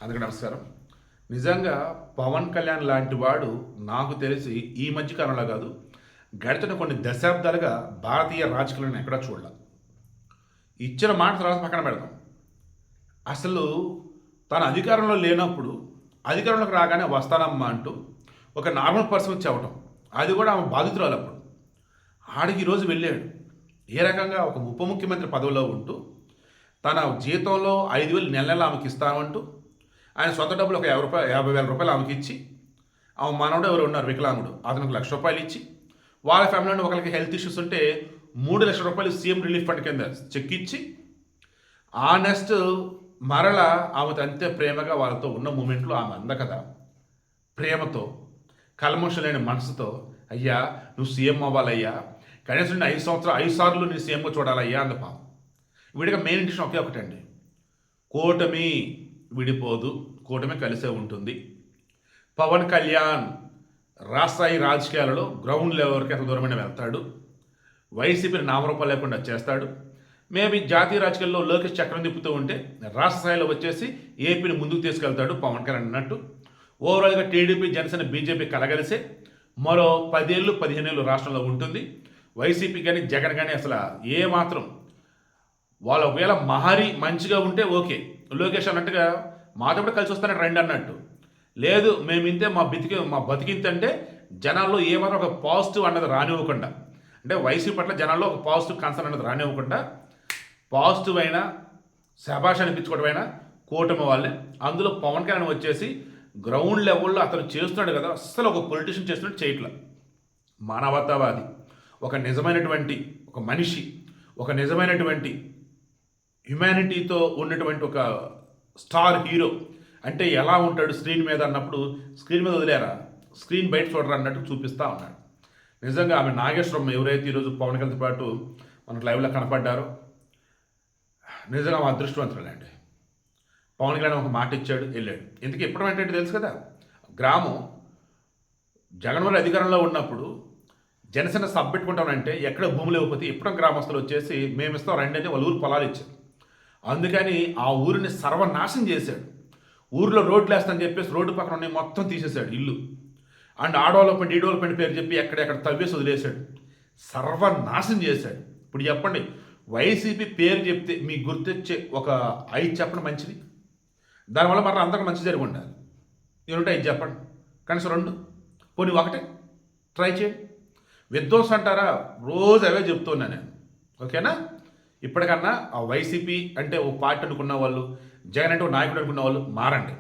అందుకు నమస్కారం. నిజంగా పవన్ కళ్యాణ్ లాంటి వాడు నాకు తెలిసి ఈ మధ్య కాలంలో కాదు, గడిచిన కొన్ని దశాబ్దాలుగా భారతీయ రాజకీయాలను ఎక్కడా చూడాల. ఇచ్చిన మాట తర్వాత పక్కన పెడదాం. అసలు తన అధికారంలో లేనప్పుడు అధికారంలోకి రాగానే వస్తానమ్మా అంటూ ఒక నార్మల్ పర్సన్ వచ్చి అవ్వటం, అది కూడా ఆమె బాధితురాలు. అప్పుడు ఆడికి ఈరోజు వెళ్ళాడు. ఏ రకంగా ఒక ఉప ముఖ్యమంత్రి పదవిలో ఉంటూ తన జీతంలో 5,000 నెల నెల ఆమెకి ఇస్తామంటూ ఆయన సొంత డబ్బులు ఒక 50,000 ఆమెకి ఇచ్చి, ఆమె మనవడు ఎవరు ఉన్నారు వికలాంగుడు, అతనికి ₹1,00,000 ఇచ్చి, వాళ్ళ ఫ్యామిలీలో ఒకరికి హెల్త్ ఇష్యూస్ ఉంటే ₹3,00,000 సీఎం రిలీఫ్ ఫండ్ కింద చెక్ ఇచ్చి, ఆ నెక్స్ట్ మరలా ఆమెతో అంతే ప్రేమగా వాళ్ళతో ఉన్న మూమెంట్లో ఆమె అంద కదా, ప్రేమతో కల్మషం లేని మనసుతో, అయ్యా నువ్వు సీఎం అవ్వాలయ్యా, కనీసం 5 సార్లు నేను సీఎంగా చూడాలయ్యా అంద పాపం. వీడిగా మెయిన్ ఇంటిషన్ ఒకే ఒకటండి, కూటమి విడిపోదు, కూటమి కలిసే ఉంటుంది. పవన్ కళ్యాణ్ రాష్ట్రాయి రాజకీయాలలో గ్రౌండ్ లెవెల్కి ఎంత దూరమైన వెళ్తాడు, వైసీపీని నామరూపాలు లేకుండా చేస్తాడు. మేబీ జాతీయ రాజకీయాల్లో లోకేష్ చక్రం తిప్పుతూ ఉంటే రాష్ట్ర స్థాయిలో వచ్చేసి ఏపీని ముందుకు తీసుకెళ్తాడు పవన్ కళ్యాణ్ అన్నట్టు. ఓవరాల్గా టీడీపీ జనసేన బీజేపీ కలగలిసే మరో 10 ఏళ్ళు 15 ఏళ్ళు రాష్ట్రంలో ఉంటుంది. వైసీపీ కానీ జగన్ కానీ అసలు ఏమాత్రం వాళ్ళ ఒకవేళ మహరి మంచిగా ఉంటే ఓకే, లోకేష్ అన్నట్టుగా మాతో కూడా కలిసి వస్తానే రండి అన్నట్టు. లేదు మేము ఇంతే మా బతికింతంటే జనాల్లో ఏమాత్రం ఒక పాజిటివ్ అన్నది రానివ్వకుండా, అంటే వైసీపీ పట్ల జనాల్లో ఒక పాజిటివ్ కన్సర్న్ అన్నది రానివ్వకుండా, పాజిటివ్ అయినా శభాష్ అనిపించుకోవడం అయినా కూటమి వాళ్ళే. అందులో పవన్ కళ్యాణ్ వచ్చేసి గ్రౌండ్ లెవెల్లో అతను చేస్తున్నాడు కదా, అస్సలు ఒక పొలిటీషియన్ చేస్తున్నట్టు చేయట్లా. మానవతావాది, ఒక నిజమైనటువంటి ఒక మనిషి, ఒక నిజమైనటువంటి హ్యుమానిటీతో ఉన్నటువంటి ఒక స్టార్ హీరో అంటే ఎలా ఉంటాడు స్క్రీన్ మీద అన్నప్పుడు, స్క్రీన్ మీద వదిలేరా, స్క్రీన్ బయట చూడరా అన్నట్టు చూపిస్తూ ఉన్నాడు. నిజంగా ఆమె నాగేశ్వరమ్మ ఎవరైతే ఈరోజు పవన్ కళ్యాణ్తో పాటు మనకు లైవ్లో కనపడ్డారో, నిజంగా ఆమె అదృష్టవంతులండి. పవన్ కళ్యాణ్ ఒక మాట ఇచ్చాడు, వెళ్ళాడు. ఎందుకు ఎప్పుడు ఏంటంటే తెలుసు కదా, గ్రామం జగన్మోహన్ అధికారంలో ఉన్నప్పుడు జనసేన సబ్ పెట్టుకుంటామంటే ఎక్కడ భూములు ఇవ్వకపోతే ఎప్పుడో గ్రామస్తులు వచ్చేసి మేము ఇస్తాం రండి అని వాళ్ళ ఊరు పొలాలు ఇచ్చారు. అందుకని ఆ ఊరిని సర్వనాశనం చేశాడు. ఊరిలో రోడ్లు వేస్తానని చెప్పేసి రోడ్డు పక్కన ఉన్నాయి మొత్తం తీసేశాడు ఇల్లు. అండ్ ఆ డెవలప్మెంట్ ఈ డెవలప్మెంట్ పేరు చెప్పి ఎక్కడెక్కడ తవ్వేసి వదిలేశాడు, సర్వనాశనం చేశాడు. ఇప్పుడు చెప్పండి, వైసీపీ పేరు చెప్తే మీకు గుర్తొచ్చే ఒక 5 చెప్పండి మంచిది, దానివల్ల మరి అందరికీ మంచి జరిగి ఉండాలి. ఏమంటే 5 చెప్పండి, కనీసం 2, పోనీ 1 ట్రై చేయండి. విధ్వంసం అంటారా, రోజు అవే చెప్తున్నా నేను, ఓకేనా? ఇప్పటికన్నా ఆ వైసీపీ అంటే ఓ పార్టీ అనుకున్న వాళ్ళు, జగన్ అంటే ఓ నాయకుడు అనుకున్న వాళ్ళు మారండి.